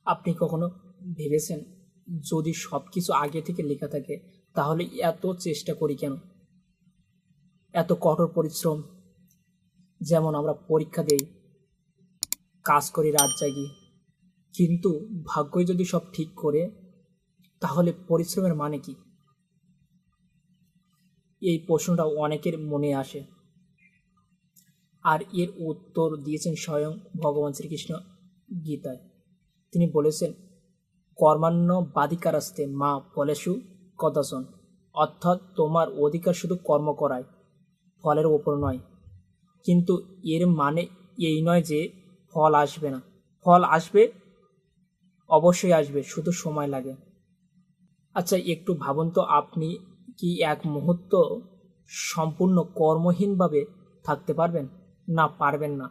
আপনি কখনো ভেবেছেন যদি সব কিছু আগে থেকে লেখা থাকে তাহলে এত চেষ্টা করি কেন, এত কঠোর পরিশ্রম? যেমন আমরা পরীক্ষা দেই, কাজ করি, রাত জাগি, কিন্তু ভাগ্যই যদি সব ঠিক করে তাহলে পরিশ্রমের মানে কি? এই প্রশ্নটা অনেকের মনে আসে, আর এর উত্তর দিয়েছেন স্বয়ং ভগবান শ্রীকৃষ্ণ গীতায়। তিনি বলেছেন, কর্মান্য বাধিকারাস্তে মা ফলেষু কদাচন, অর্থাৎ তোমার অধিকার শুধু কর্ম করায়, ফলের ওপর নয়। কিন্তু এর মানে এই নয় যে ফল আসবে না। ফল আসবে, অবশ্যই আসবে, শুধু সময় লাগে। আচ্ছা, একটু ভাবুন তো, আপনি কি এক মুহূর্ত সম্পূর্ণ কর্মহীনভাবে থাকতে পারবেন? না, পারবেন না।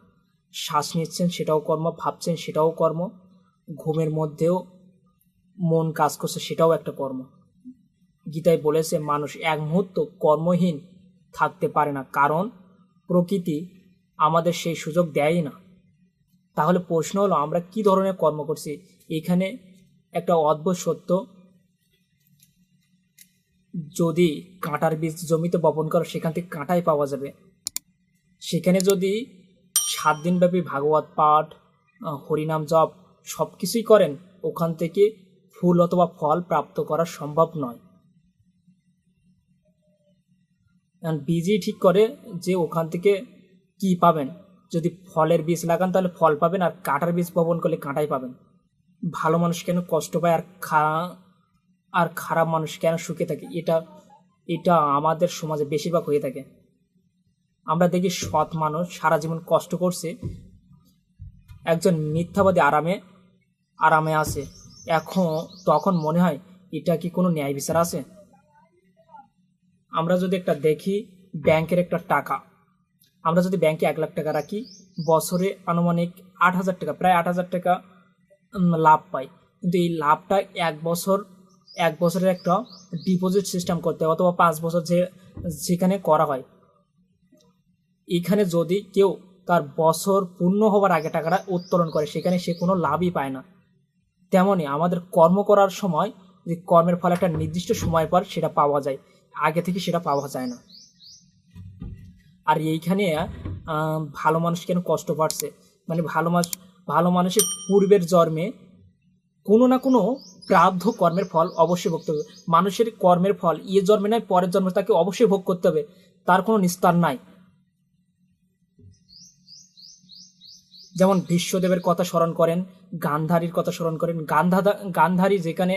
শ্বাস নিচ্ছেন সেটাও কর্ম, ভাবছেন সেটাও কর্ম, ঘুমের মধ্যেও মন কাজ করছে সেটাও একটা কর্ম। গীতায় বলেছে মানুষ এক মুহূর্ত কর্মহীন থাকতে পারে না, কারণ প্রকৃতি আমাদের সেই সুযোগ দেয়ই না। তাহলে প্রশ্ন হলো, আমরা কি ধরনের কর্ম করছি? এখানে একটা অদ্ভুত সত্য, যদি কাঁটার বীজ জমিতে বপন করো সেখান থেকে কাঁটাই পাওয়া যাবে। সেখানে যদি 7 দিনব্যাপী ভাগবত পাঠ, হরিনাম জপ সব কিছুই করেন, ওখান থেকে ফুল অথবা ফল প্রাপ্ত করা সম্ভব নয়। বীজই ঠিক করে যে ওখান থেকে কি পাবেন। যদি ফলের বীজ লাগান তাহলে ফল পাবেন, আর কাঁটার বীজ বপন করলে কাঁটাই পাবেন। ভালো মানুষ কেন কষ্ট পায় আর খারাপ মানুষ কেন সুখে থাকে? এটা এটা আমাদের সমাজে বেশিরভাগ হয়ে থাকে। আমরা দেখি সৎ মানুষ সারা জীবন কষ্ট করছে, একজন মিথ্যাবাদী আরামে আরামে আছে। তখন মনে হয় এটা কি কোনো ন্যায় বিচার আছে? আমরা যদি একটা দেখি, ব্যাংকের একটা টাকা, আমরা যদি ব্যাংকে 1 লাখ টাকা রাখি, বছরে আনুমানিক 8,000 টাকা, প্রায় 8,000 টাকা লাভ পাই। কিন্তু এই লাভটা এক বছরের একটা ডিপোজিট সিস্টেম করতে হয়, অথবা 5 বছর যেখানে করা হয়। এখানে যদি কেউ তার বছর পূর্ণ হবার আগে টাকাটা উত্তোলন করে, সেখানে সে কোনো লাভই পায় না। তেমনই আমাদের কর্ম করার সময় যে কর্মের ফল একটা নির্দিষ্ট সময় পর সেটা পাওয়া যায়, আগে থেকে সেটা পাওয়া যায় না। আর এইখানে ভালো মানুষ কেন কষ্ট পাচ্ছে? মানে ভালো মানুষের পূর্বের জন্মে কোনো না কোনো প্রারব্ধ কর্মের ফল অবশ্যই ভোগ করতে হবে। মানুষের কর্মের ফল এ জন্মে নয়, পরের জন্মে তাকে অবশ্যই ভোগ করতে হবে, তার কোনো নিস্তার নাই। যেমন ভীষ্মদেবের কথা স্মরণ করেন, গান্ধারীর কথা স্মরণ করেন। গান্ধারী যেখানে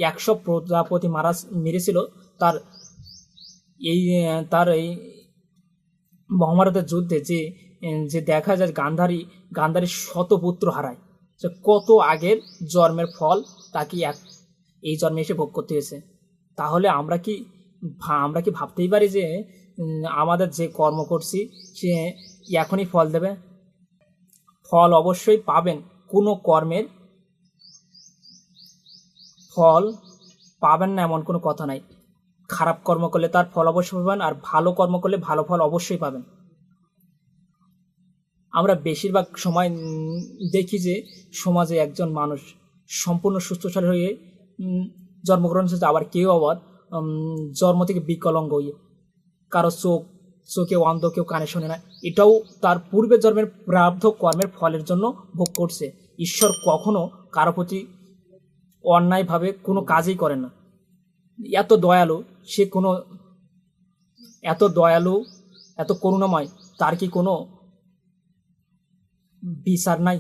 100 প্রজাপতি মেরেছিল, তার এই মহাভারতের যুদ্ধে যে দেখা যায় গান্ধারী শত পুত্র হারায়। সে কত আগের জন্মের ফল তাকে এই জন্মে এসে ভোগ করতে হয়েছে। তাহলে আমরা কি ভাবতেই পারি যে আমাদের যে কর্ম করছি সে এখনই ফল দেবে? ফল অবশ্যই পাবেন। কোনো কর্মের ফল পাবেন না এমন কোনো কথা নাই। খারাপ কর্ম করলে তার ফল অবশ্যই পাবেন, আর ভালো কর্ম করলে ভালো ফল অবশ্যই পাবেন। আমরা বেশিরভাগ সময় দেখি যে সমাজে একজন মানুষ সম্পূর্ণ সুস্থশালী হয়ে জন্মগ্রহণ করেছে, আবার কেউ জন্ম থেকে বিকলাঙ্গ হয়ে, কারো চোখে অন্ধ, কেউ কানে শোনে না। এটাও তার পূর্বের জন্মের প্রারব্ধ কর্মের ফলের জন্য ভোগ করছে। ঈশ্বর কখনো কারো প্রতি অন্যায়ভাবে কোনো কাজই করেন না। এত দয়ালু, এত দয়ালু, এত করুণাময়, তার কি কোনো বিচার নাই?